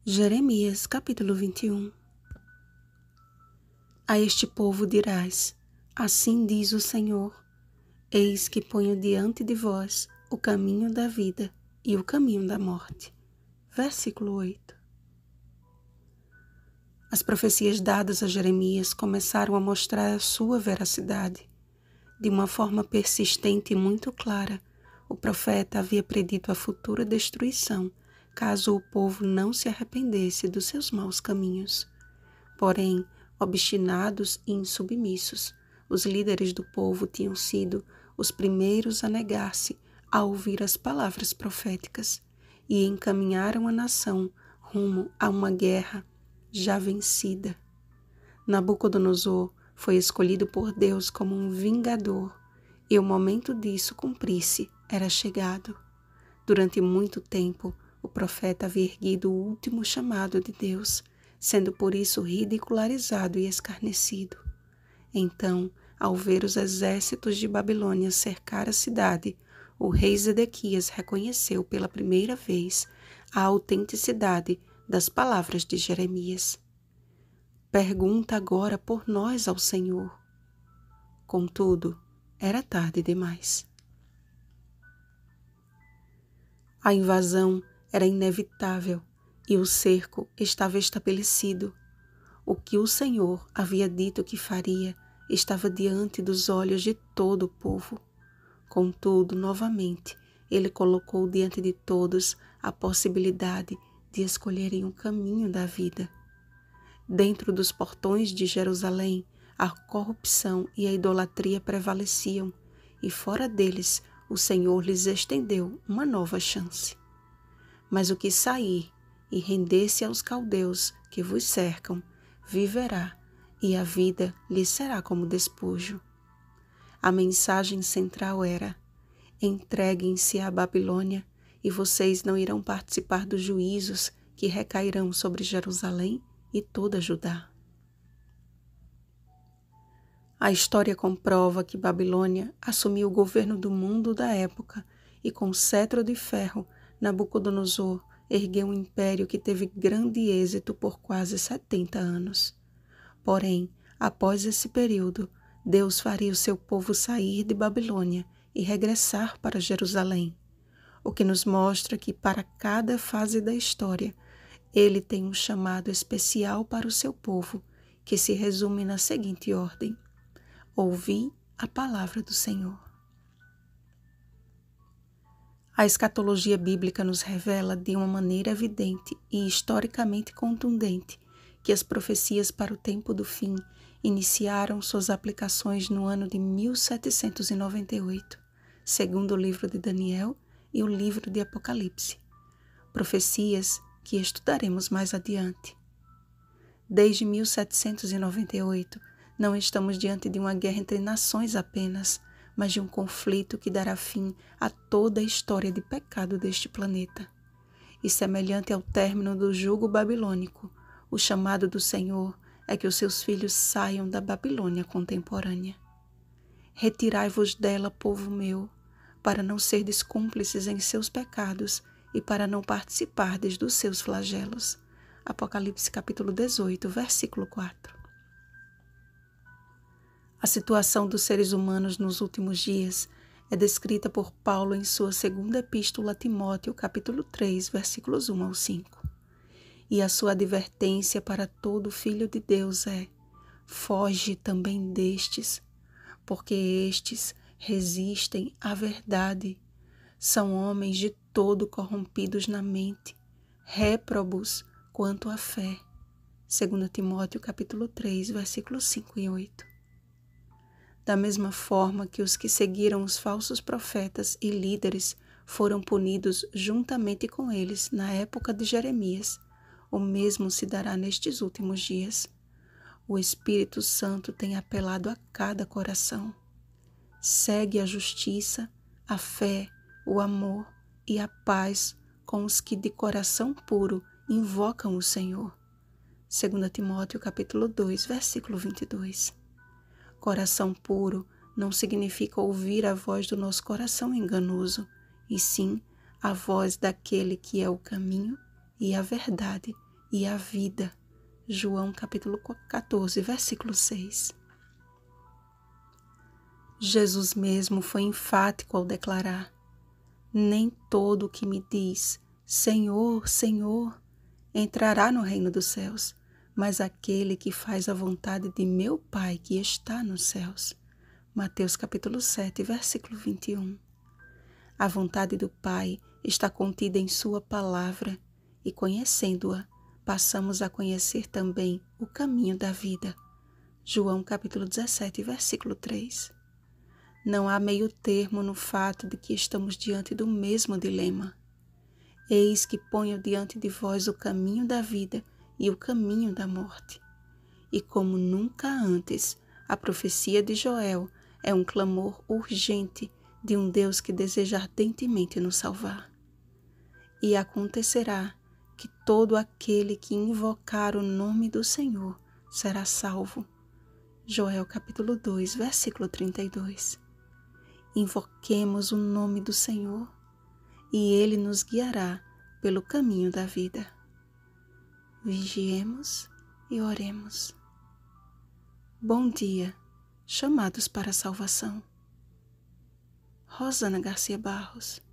Jeremias, capítulo 21. A este povo dirás: assim diz o Senhor, eis que ponho diante de vós o caminho da vida e o caminho da morte. Versículo 8. As profecias dadas a Jeremias começaram a mostrar a sua veracidade. De uma forma persistente e muito clara, o profeta havia predito a futura destruição, caso o povo não se arrependesse dos seus maus caminhos. Porém, obstinados e insubmissos, os líderes do povo tinham sido os primeiros a negar-se a ouvir as palavras proféticas e encaminharam a nação rumo a uma guerra já vencida. Nabucodonosor foi escolhido por Deus como um vingador e o momento disso cumprir-se era chegado. Durante muito tempo, o profeta havia erguido o último chamado de Deus, sendo por isso ridicularizado e escarnecido. Então, ao ver os exércitos de Babilônia cercar a cidade, o rei Zedequias reconheceu pela primeira vez a autenticidade das palavras de Jeremias. Pergunta agora por nós ao Senhor. Contudo, era tarde demais. A invasão era inevitável e o cerco estava estabelecido. O que o Senhor havia dito que faria estava diante dos olhos de todo o povo. Contudo, novamente, ele colocou diante de todos a possibilidade de escolherem o caminho da vida. Dentro dos portões de Jerusalém, a corrupção e a idolatria prevaleciam, e fora deles, o Senhor lhes estendeu uma nova chance. Mas o que sair e render-se aos caldeus que vos cercam, viverá, e a vida lhe será como despojo. A mensagem central era: entreguem-se à Babilônia, e vocês não irão participar dos juízos que recairão sobre Jerusalém e toda Judá. A história comprova que Babilônia assumiu o governo do mundo da época e com cetro de ferro, Nabucodonosor ergueu um império que teve grande êxito por quase 70 anos. Porém, após esse período, Deus faria o seu povo sair de Babilônia e regressar para Jerusalém, o que nos mostra que para cada fase da história, Ele tem um chamado especial para o seu povo, que se resume na seguinte ordem: ouvi a palavra do Senhor. A escatologia bíblica nos revela de uma maneira evidente e historicamente contundente que as profecias para o tempo do fim iniciaram suas aplicações no ano de 1798, segundo o livro de Daniel e o livro de Apocalipse. Profecias que estudaremos mais adiante. Desde 1798, não estamos diante de uma guerra entre nações apenas, mas de um conflito que dará fim a toda a história de pecado deste planeta. E semelhante ao término do jugo babilônico, o chamado do Senhor é que os seus filhos saiam da Babilônia contemporânea. Retirai-vos dela, povo meu, para não serdes cúmplices em seus pecados e para não participardes dos seus flagelos. Apocalipse capítulo 18, versículo 4. A situação dos seres humanos nos últimos dias é descrita por Paulo em sua segunda epístola a Timóteo, capítulo 3, versículos 1 ao 5. E a sua advertência para todo filho de Deus é: foge também destes, porque estes resistem à verdade. São homens de todo corrompidos na mente, réprobos quanto à fé. 2 Timóteo capítulo 3, versículos 5 e 8. Da mesma forma que os que seguiram os falsos profetas e líderes foram punidos juntamente com eles na época de Jeremias, o mesmo se dará nestes últimos dias. O Espírito Santo tem apelado a cada coração. Segue a justiça, a fé, o amor e a paz com os que de coração puro invocam o Senhor. 2 Timóteo capítulo 2, versículo 22. Coração puro não significa ouvir a voz do nosso coração enganoso, e sim a voz daquele que é o caminho e a verdade e a vida. João capítulo 14, versículo 6. Jesus mesmo foi enfático ao declarar: nem todo o que me diz, Senhor, Senhor, entrará no reino dos céus, mas aquele que faz a vontade de meu Pai que está nos céus. Mateus capítulo 7, versículo 21. A vontade do Pai está contida em sua palavra, e conhecendo-a, passamos a conhecer também o caminho da vida. João capítulo 17, versículo 3. Não há meio termo no fato de que estamos diante do mesmo dilema. Eis que ponho diante de vós o caminho da vida e o caminho da morte. E como nunca antes, a profecia de Joel é um clamor urgente de um Deus que deseja ardentemente nos salvar. E acontecerá que todo aquele que invocar o nome do Senhor será salvo. Joel capítulo 2, versículo 32. Invoquemos o nome do Senhor e Ele nos guiará pelo caminho da vida. Vigiemos e oremos. Bom dia, chamados para a salvação. Rosana Garcia Barros.